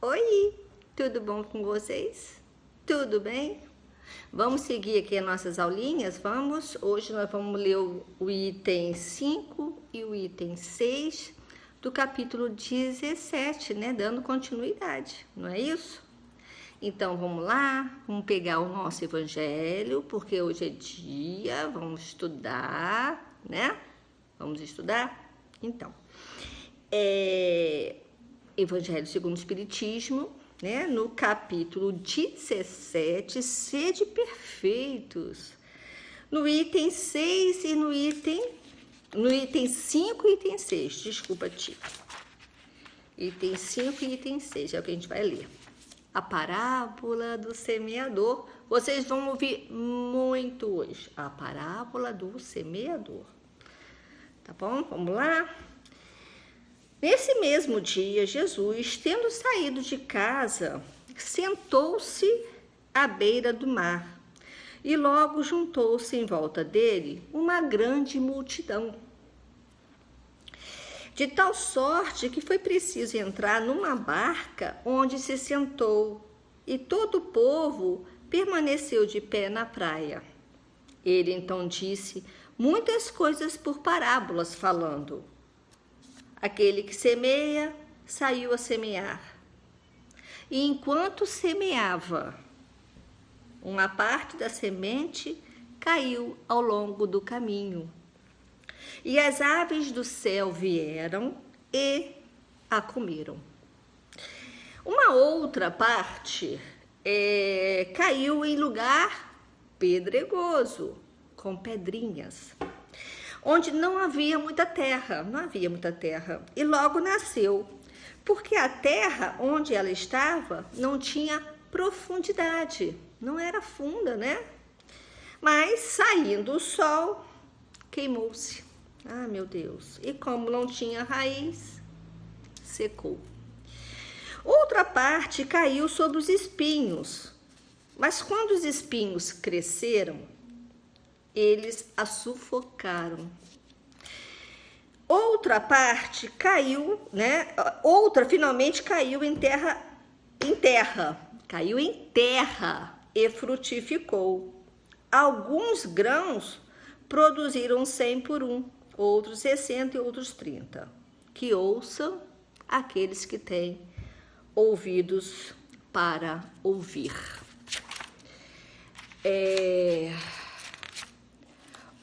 Oi, tudo bom com vocês? Tudo bem? Vamos seguir aqui as nossas aulinhas? Vamos? Hoje nós vamos ler o item 5 e o item 6 do capítulo 17, né? Dando continuidade, não é isso? Então vamos lá, vamos pegar o nosso evangelho, porque hoje é dia, vamos estudar, né? Vamos estudar? Então, Evangelho segundo o Espiritismo, né? No capítulo 17, sede perfeitos. No item 6 e no item 5 e item 6, desculpa, tia. Item 5 e item 6 é o que a gente vai ler. A parábola do semeador. Vocês vão ouvir muito hoje. A parábola do semeador. Tá bom? Vamos lá? Nesse mesmo dia, Jesus, tendo saído de casa, sentou-se à beira do mar, e logo juntou-se em volta dele uma grande multidão. De tal sorte que foi preciso entrar numa barca onde se sentou, e todo o povo permaneceu de pé na praia. Ele então disse muitas coisas por parábolas, falando: aquele que semeia, saiu a semear. E enquanto semeava, uma parte da semente caiu ao longo do caminho. E as aves do céu vieram e a comeram. Uma outra parte caiu em lugar pedregoso, com pedrinhas, onde não havia muita terra, e logo nasceu, porque a terra onde ela estava não tinha profundidade, não era funda, né? Mas saindo o sol, queimou-se. Ah, meu Deus! E como não tinha raiz, secou. Outra parte caiu sobre os espinhos, mas quando os espinhos cresceram, eles a sufocaram. Outra parte caiu, né? Outra finalmente caiu em terra, caiu em terra e frutificou. Alguns grãos produziram 100 por 1, outros 60 e outros 30. Que ouçam aqueles que têm ouvidos para ouvir.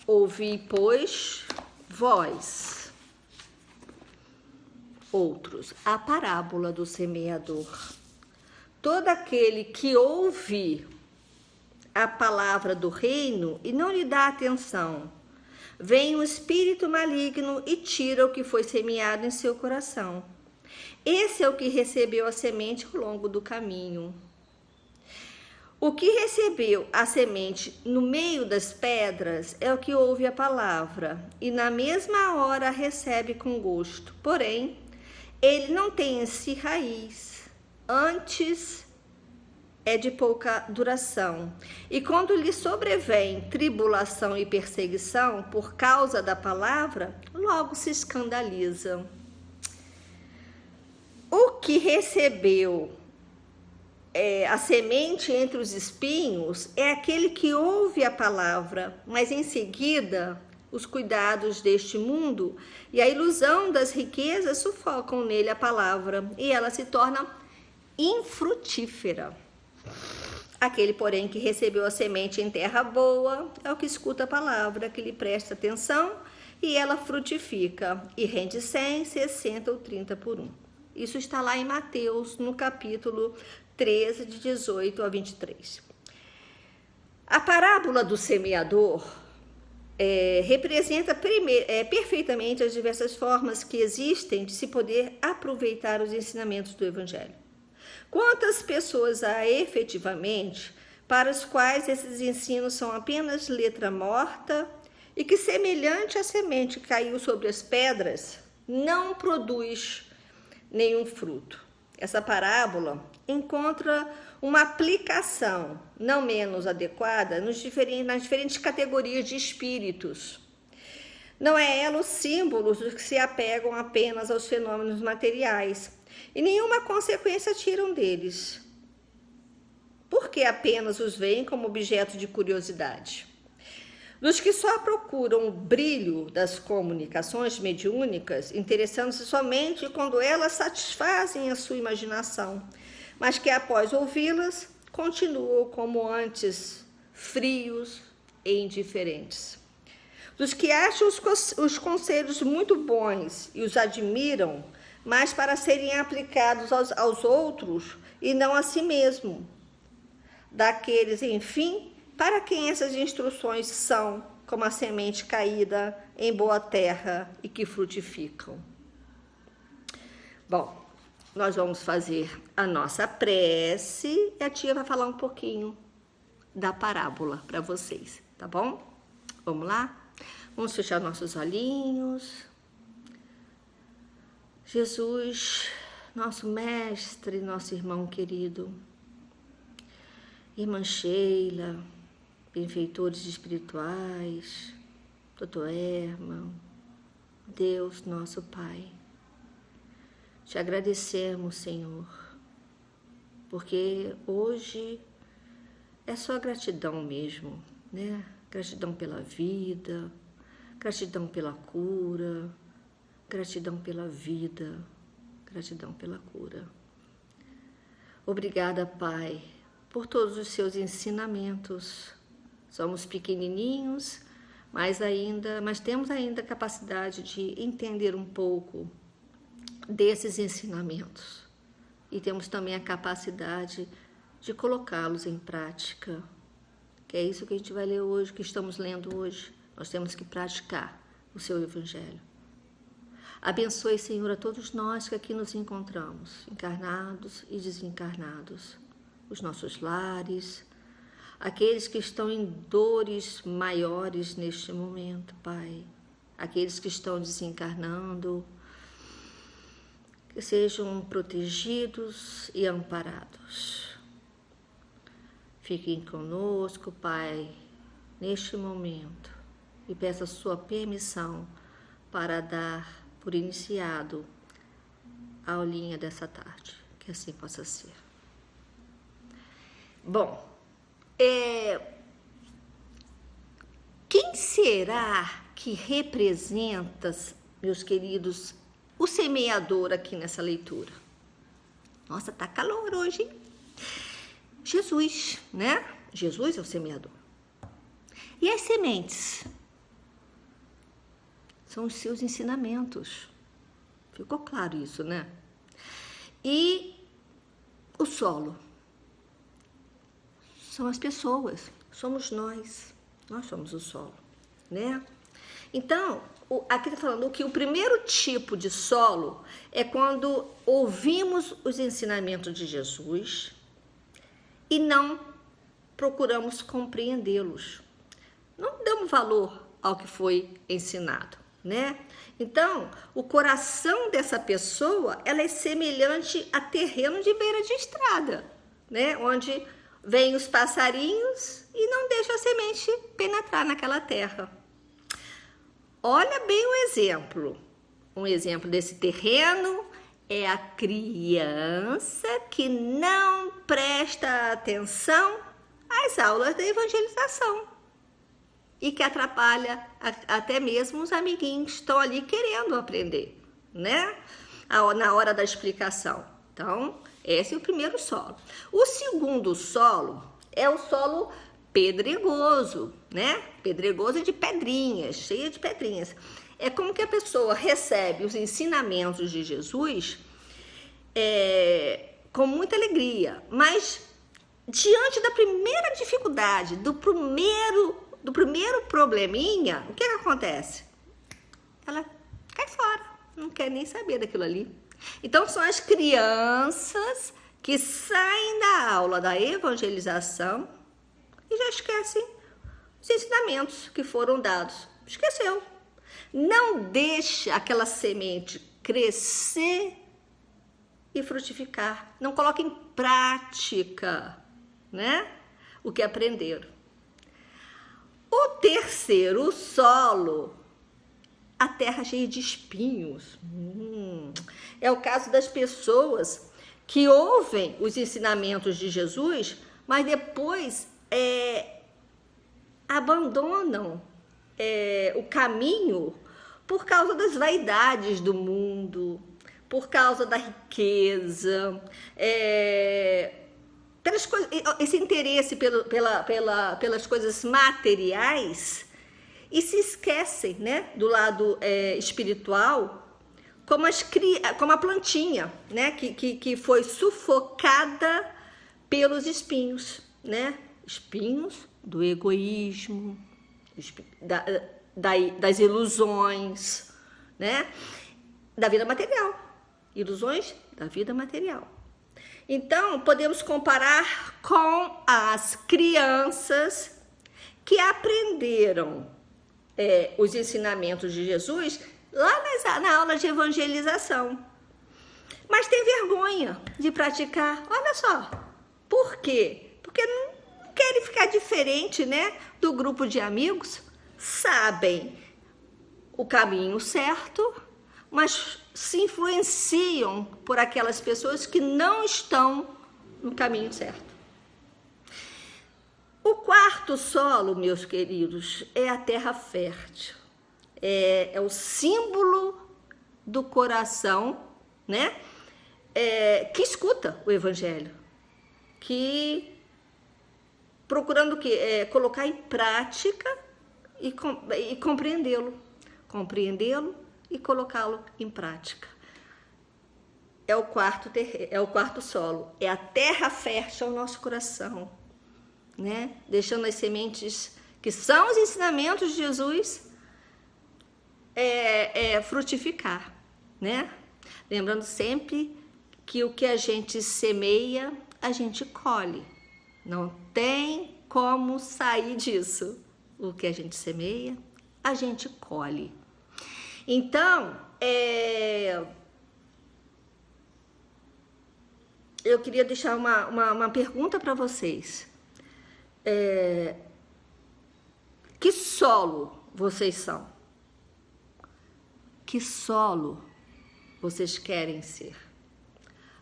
Ouvi, pois, vós, outros, a parábola do semeador. Todo aquele que ouve a palavra do reino e não lhe dá atenção, vem um espírito maligno e tira o que foi semeado em seu coração. Esse é o que recebeu a semente ao longo do caminho. O que recebeu a semente no meio das pedras é o que ouve a palavra e na mesma hora recebe com gosto. Porém, ele não tem em si raiz, antes é de pouca duração. E quando lhe sobrevém tribulação e perseguição por causa da palavra, logo se escandaliza. O que recebeu a semente entre os espinhos é aquele que ouve a palavra, mas em seguida os cuidados deste mundo e a ilusão das riquezas sufocam nele a palavra e ela se torna infrutífera. Aquele, porém, que recebeu a semente em terra boa é o que escuta a palavra, que lhe presta atenção e ela frutifica e rende 100, 60 ou 30 por 1. Isso está lá em Mateus, no capítulo 13, de 18 a 23. A parábola do semeador representa perfeitamente as diversas formas que existem de se poder aproveitar os ensinamentos do Evangelho. Quantas pessoas há efetivamente para as quais esses ensinos são apenas letra morta e que, semelhante à semente que caiu sobre as pedras, não produz nenhum fruto? Essa parábola encontra uma aplicação não menos adequada nas diferentes categorias de espíritos. Não é ela os símbolos dos que se apegam apenas aos fenômenos materiais e nenhuma consequência tiram deles, porque apenas os veem como objeto de curiosidade. Dos que só procuram o brilho das comunicações mediúnicas, interessando-se somente quando elas satisfazem a sua imaginação, mas que após ouvi-las, continuam como antes, frios e indiferentes. Dos que acham os conselhos muito bons e os admiram, mas para serem aplicados aos outros e não a si mesmo. Daqueles, enfim, para quem essas instruções são como a semente caída em boa terra e que frutificam. Bom, nós vamos fazer a nossa prece e a tia vai falar um pouquinho da parábola para vocês, tá bom? Vamos lá? Vamos fechar nossos olhinhos. Jesus, nosso mestre, nosso irmão querido, irmã Sheila, benfeitores espirituais, doutor Herman, Deus, nosso Pai, te agradecemos, Senhor, porque hoje é só gratidão mesmo, né? Gratidão pela vida, gratidão pela cura, gratidão pela vida, gratidão pela cura. Obrigada, Pai, por todos os seus ensinamentos. Somos pequenininhos, mas temos ainda a capacidade de entender um pouco desses ensinamentos. E temos também a capacidade de colocá-los em prática. Que é isso que a gente vai ler hoje, que estamos lendo hoje. Nós temos que praticar o seu Evangelho. Abençoe, Senhor, a todos nós que aqui nos encontramos, encarnados e desencarnados, os nossos lares, aqueles que estão em dores maiores neste momento, Pai, aqueles que estão desencarnando, que sejam protegidos e amparados. Fiquem conosco, Pai, neste momento, e peço a sua permissão para dar por iniciado a aulinha dessa tarde, que assim possa ser. Bom, quem será que representa, meus queridos, o semeador aqui nessa leitura? Nossa, tá calor hoje, hein? Jesus, né? Jesus é o semeador. E as sementes? São os seus ensinamentos. Ficou claro isso, né? E o solo? São as pessoas, somos nós somos o solo, né? Então, aqui está falando que o primeiro tipo de solo é quando ouvimos os ensinamentos de Jesus e não procuramos compreendê-los. Não damos valor ao que foi ensinado, né? Então, o coração dessa pessoa, ela é semelhante a terreno de beira de estrada, né? Onde vêm os passarinhos e não deixam a semente penetrar naquela terra. Olha bem o exemplo. Um exemplo desse terreno é a criança que não presta atenção às aulas da evangelização e que atrapalha até mesmo os amiguinhos que estão ali querendo aprender, né? Na hora da explicação. Então, esse é o primeiro solo. O segundo solo é o solo pedregoso, né? Pedregoso de pedrinhas, cheio de pedrinhas. É como que a pessoa recebe os ensinamentos de Jesus com muita alegria, mas diante da primeira dificuldade, do primeiro probleminha, o que acontece? Ela cai fora, não quer nem saber daquilo ali. Então, são as crianças que saem da aula da evangelização e já esquecem os ensinamentos que foram dados. Esqueceu. Não deixa aquela semente crescer e frutificar. Não coloca em prática, né, o que aprenderam. O terceiro solo a terra cheia de espinhos. É o caso das pessoas que ouvem os ensinamentos de Jesus, mas depois abandonam o caminho por causa das vaidades do mundo, por causa da riqueza, pelas coisas, esse interesse pelas coisas materiais, e se esquecem, né, do lado espiritual, como a plantinha, né, que foi sufocada pelos espinhos, né, espinhos do egoísmo, das ilusões, né, da vida material, ilusões da vida material. Então, podemos comparar com as crianças que aprenderam os ensinamentos de Jesus lá na aula de evangelização, mas tem vergonha de praticar. Olha só, por quê? Porque não querem ficar diferente, né, do grupo de amigos, sabem o caminho certo, mas se influenciam por aquelas pessoas que não estão no caminho certo. O quarto solo, meus queridos, é a terra fértil. É o símbolo do coração, né? Que escuta o evangelho, que procurando colocar em prática e compreendê-lo e colocá-lo em prática. É o quarto solo, é a terra fértil ao nosso coração, né? Deixando as sementes que são os ensinamentos de Jesus frutificar, né? Lembrando sempre que o que a gente semeia, a gente colhe. Não tem como sair disso. O que a gente semeia, a gente colhe. Então, eu queria deixar uma pergunta para vocês. Que solo vocês são? Que solo vocês querem ser?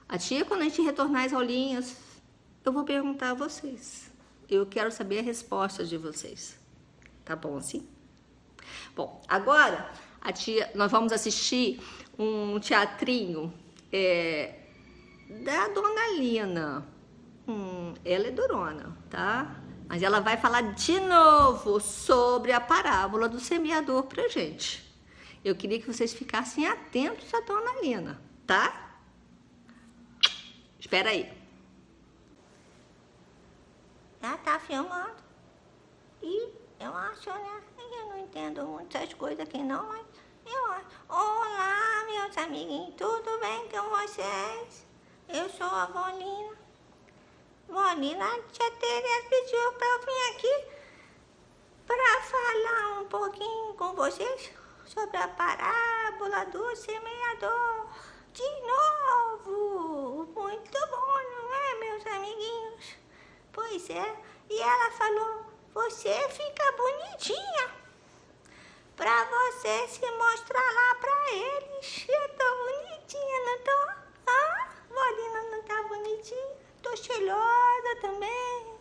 A tia, quando a gente retornar às aulinhas, eu vou perguntar a vocês. Eu quero saber a resposta de vocês. Tá bom assim? Bom, agora nós vamos assistir um teatrinho da Dona Lina. Ela é durona, tá? Mas ela vai falar de novo sobre a parábola do semeador pra gente. Eu queria que vocês ficassem atentos à Dona Lina, tá? Espera aí. Já tá filmando. E eu acho, né? Eu não entendo muitas coisas aqui não, mas eu acho. Olá, meus amiguinhos, tudo bem com vocês? Eu sou a Vó Lina. Vó Lina, a tia Tereza pediu pra eu vir aqui pra falar um pouquinho com vocês sobre a parábola do semeador. De novo! Muito bom, não é, meus amiguinhos? Pois é. E ela falou, você fica bonitinha pra você se mostrar lá pra eles. Eu tô bonitinha, não tô? Ah, Vó Lina não tá bonitinha? Tô cheirosa também.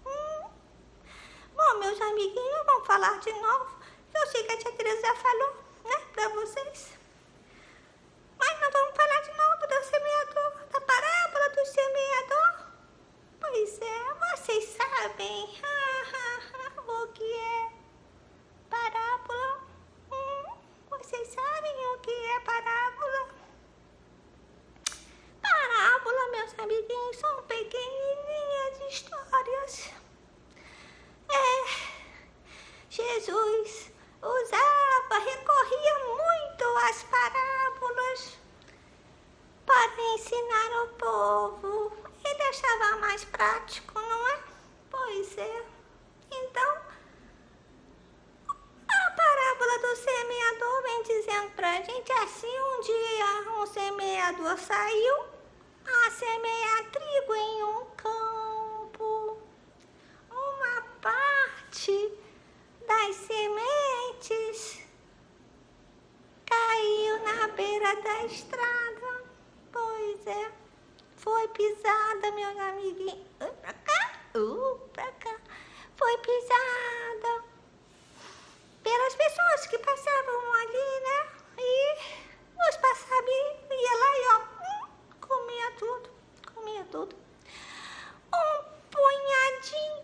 Bom, meus amiguinhos, vamos falar de novo. Eu sei que a tia Tereza já falou, né, pra vocês. Mas nós vamos falar de novo do semeador, da parábola do semeador. Pois é, vocês sabem o que é parábola? Vocês sabem o que é parábola? Parábola, meus amiguinhos, são pequenininhas histórias. Jesus recorria muito às parábolas para ensinar o povo. Ele achava mais prático, não é? Pois é. Então, a parábola do semeador vem dizendo pra gente assim, um dia um semeador saiu a semear trigo em um campo. Uma parte das sementes caiu na beira da estrada. Pois é, foi pisada, meus amiguinhos. Pra cá, pra cá. Foi pisada pelas pessoas que passavam ali, né? E os passarinhos iam lá e, ó, comia tudo. Um punhadinho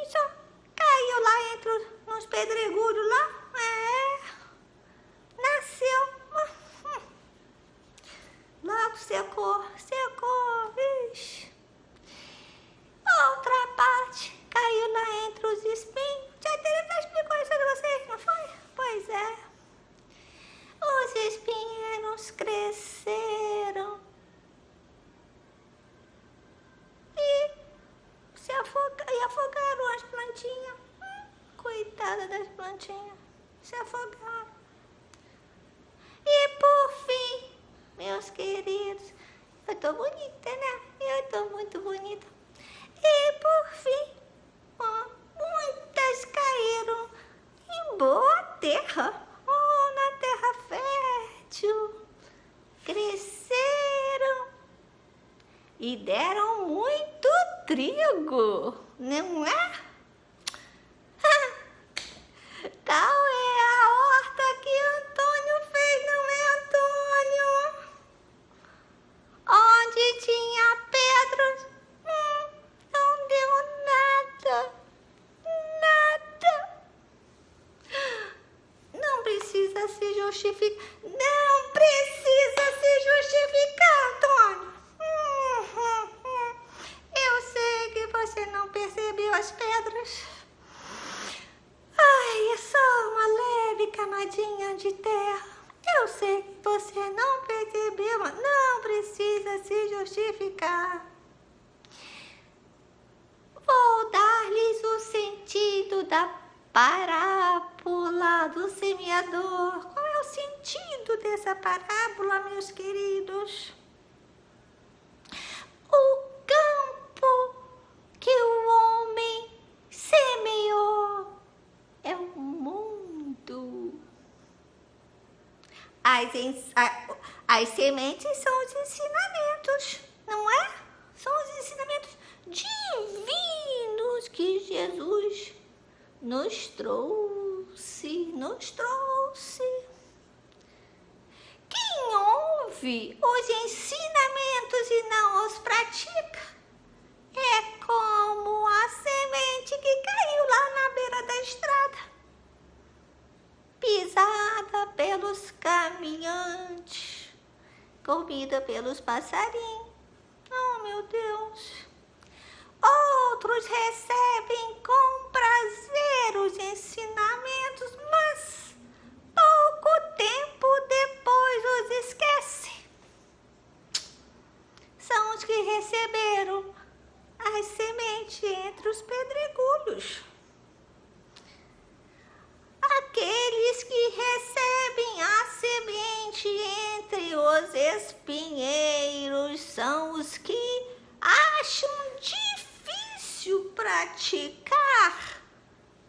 só. Caiu lá nos pedregulhos lá. Nasceu. Logo secou. Vixe. Outra parte caiu lá entre os espinhos. Já Tereza explicou isso pra vocês, não foi? Pois é. Os espinheiros cresceram e afogaram as plantinhas. Coitada das plantinhas, se afogaram. E por fim, meus queridos, eu tô bonita, né? Eu tô muito bonita. E por fim, muitas caíram em boa terra, na terra fértil. Cresceram e deram muito trigo, não é? Tal é a horta que Antônio fez, não é, Antônio? Onde tinha pedras, não deu nada. Não precisa se justificar. Não precisa se justificar, Antônio. Eu sei que você não percebeu as pedras. Ai, é só uma leve camadinha de terra. Eu sei que você não percebeu, mas não precisa se justificar. Vou dar-lhes o sentido da parábola do semeador. Qual é o sentido dessa parábola, meus queridos? O campo que o homem semeou é o mundo. As sementes são os ensinamentos, não é? São os ensinamentos divinos que Jesus nos trouxe. Quem ouve os ensinamentos e não os pratica é como a semente que caiu lá na beira da estrada, pisada pelos caminhantes, comida pelos passarinhos. Oh, meu Deus! Outros recebem com prazer os ensinamentos, mas pouco tempo depois os esquecem. São os que receberam as sementes entre os pedregulhos. Aqueles que recebem a semente entre os espinheiros são os que acham difícil praticar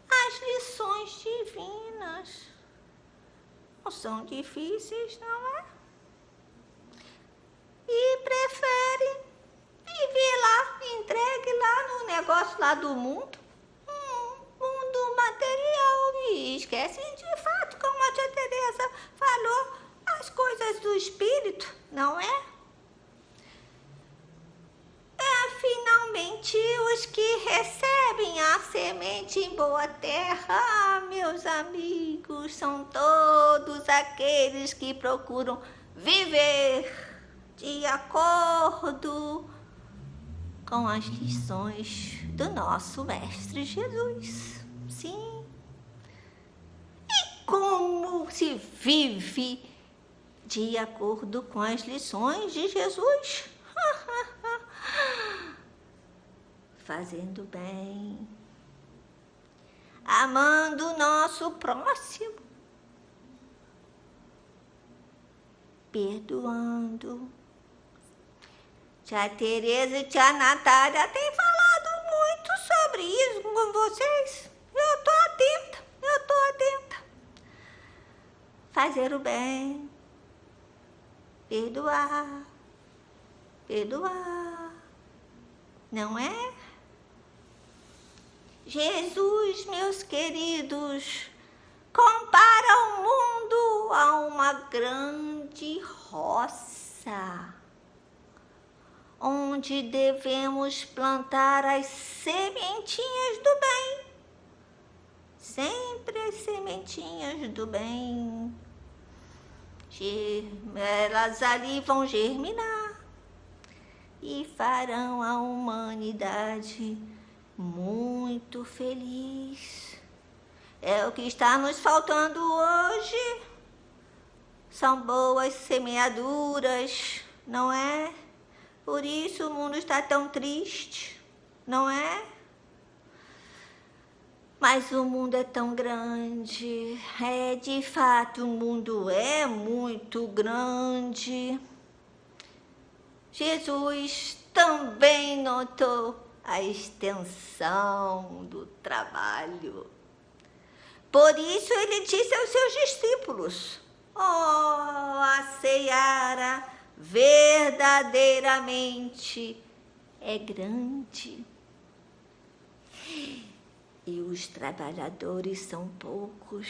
as lições divinas. Não são difíceis, não é? E preferem viver lá, entregue lá no negócio lá do mundo, mundo material, e esquecem de fato, como a tia Tereza falou, as coisas do espírito, não é? Finalmente, os que recebem a semente em boa terra, meus amigos, são todos aqueles que procuram viver de acordo com as lições do nosso Mestre Jesus. Sim. E como se vive de acordo com as lições de Jesus? Fazendo bem, amando o nosso próximo, perdoando. Tia Tereza e tia Natália têm falado muito sobre isso com vocês. Eu tô atenta. fazer o bem, perdoar, perdoar, não é? Jesus, meus queridos, compara o mundo a uma grande roça, onde devemos plantar as sementinhas do bem. Sempre as sementinhas do bem. Elas ali vão germinar e farão a humanidade muito feliz. É o que está nos faltando hoje. São boas semeaduras, não é? Por isso o mundo está tão triste, não é? Mas o mundo é tão grande. De fato, o mundo é muito grande. Jesus também notou a extensão do trabalho. Por isso ele disse aos seus discípulos: a seara verdadeiramente é grande e os trabalhadores são poucos.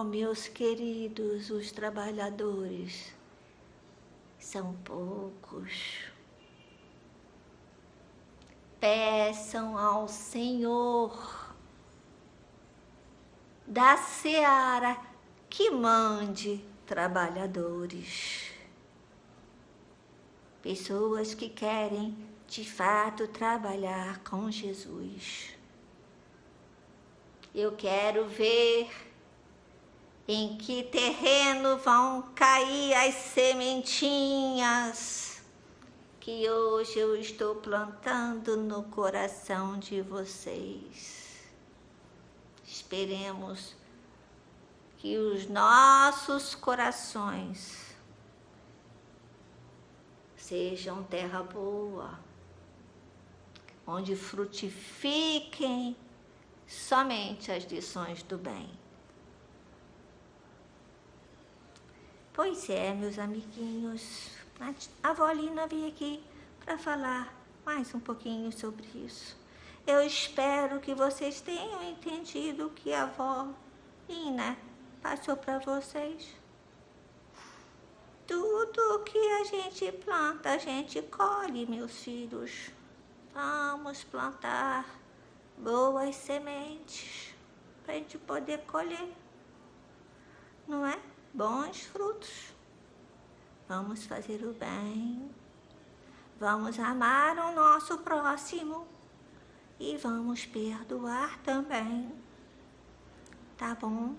Meus queridos, os trabalhadores são poucos. Peçam ao Senhor da seara que mande trabalhadores. Pessoas que querem, de fato, trabalhar com Jesus. Eu quero ver em que terreno vão cair as sementinhas que hoje eu estou plantando no coração de vocês. Esperemos que os nossos corações sejam terra boa, onde frutifiquem somente as lições do bem. Pois é, meus amiguinhos, a avó Lina veio aqui para falar mais um pouquinho sobre isso. Eu espero que vocês tenham entendido o que a avó Lina passou para vocês. Tudo que a gente planta, a gente colhe, meus filhos. Vamos plantar boas sementes para a gente poder colher, não é? Bons frutos. Vamos fazer o bem, vamos amar o nosso próximo e vamos perdoar também, tá bom?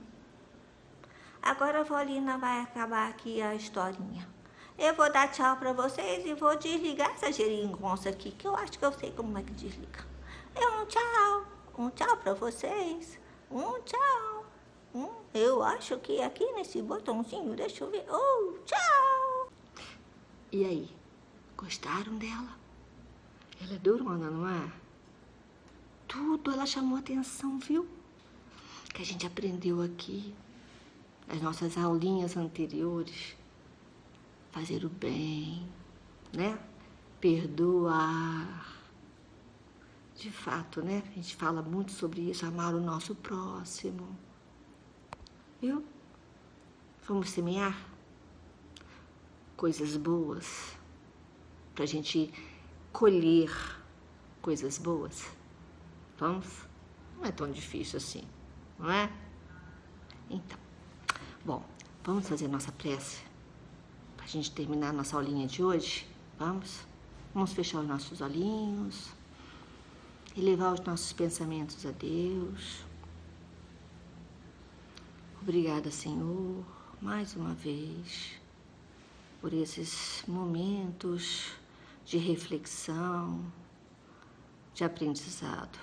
Agora a avó Lina vai acabar aqui a historinha. Eu vou dar tchau para vocês e vou desligar essa geringonça aqui, que eu acho que eu sei como é que desliga. Um tchau para vocês, um tchau. Eu acho que aqui nesse botãozinho, deixa eu ver, tchau. E aí, gostaram dela? Ela é durona, não é? Tudo ela chamou atenção, viu? Que a gente aprendeu aqui, nas nossas aulinhas anteriores. Fazer o bem, né? Perdoar. De fato, né? A gente fala muito sobre isso, amar o nosso próximo. Viu? Vamos semear coisas boas pra gente colher coisas boas. Vamos? Não é tão difícil assim, não é? Então, bom, vamos fazer nossa prece pra gente terminar nossa aulinha de hoje? Vamos? Vamos fechar os nossos olhinhos e levar os nossos pensamentos a Deus. Obrigada, Senhor, mais uma vez, por esses momentos de reflexão, de aprendizado.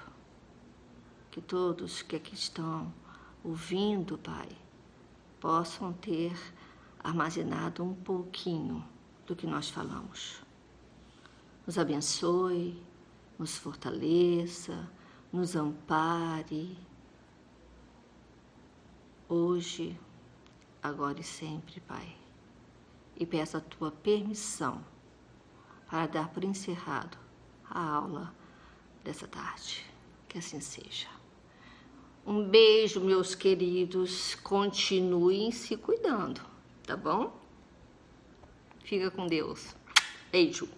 Que todos que aqui estão ouvindo, Pai, possam ter armazenado um pouquinho do que nós falamos. Nos abençoe, nos fortaleça, nos ampare, hoje, agora e sempre, Pai. E peço a tua permissão para dar por encerrado a aula dessa tarde. Que assim seja. Um beijo, meus queridos. Continuem se cuidando, tá bom? Fica com Deus. Beijo.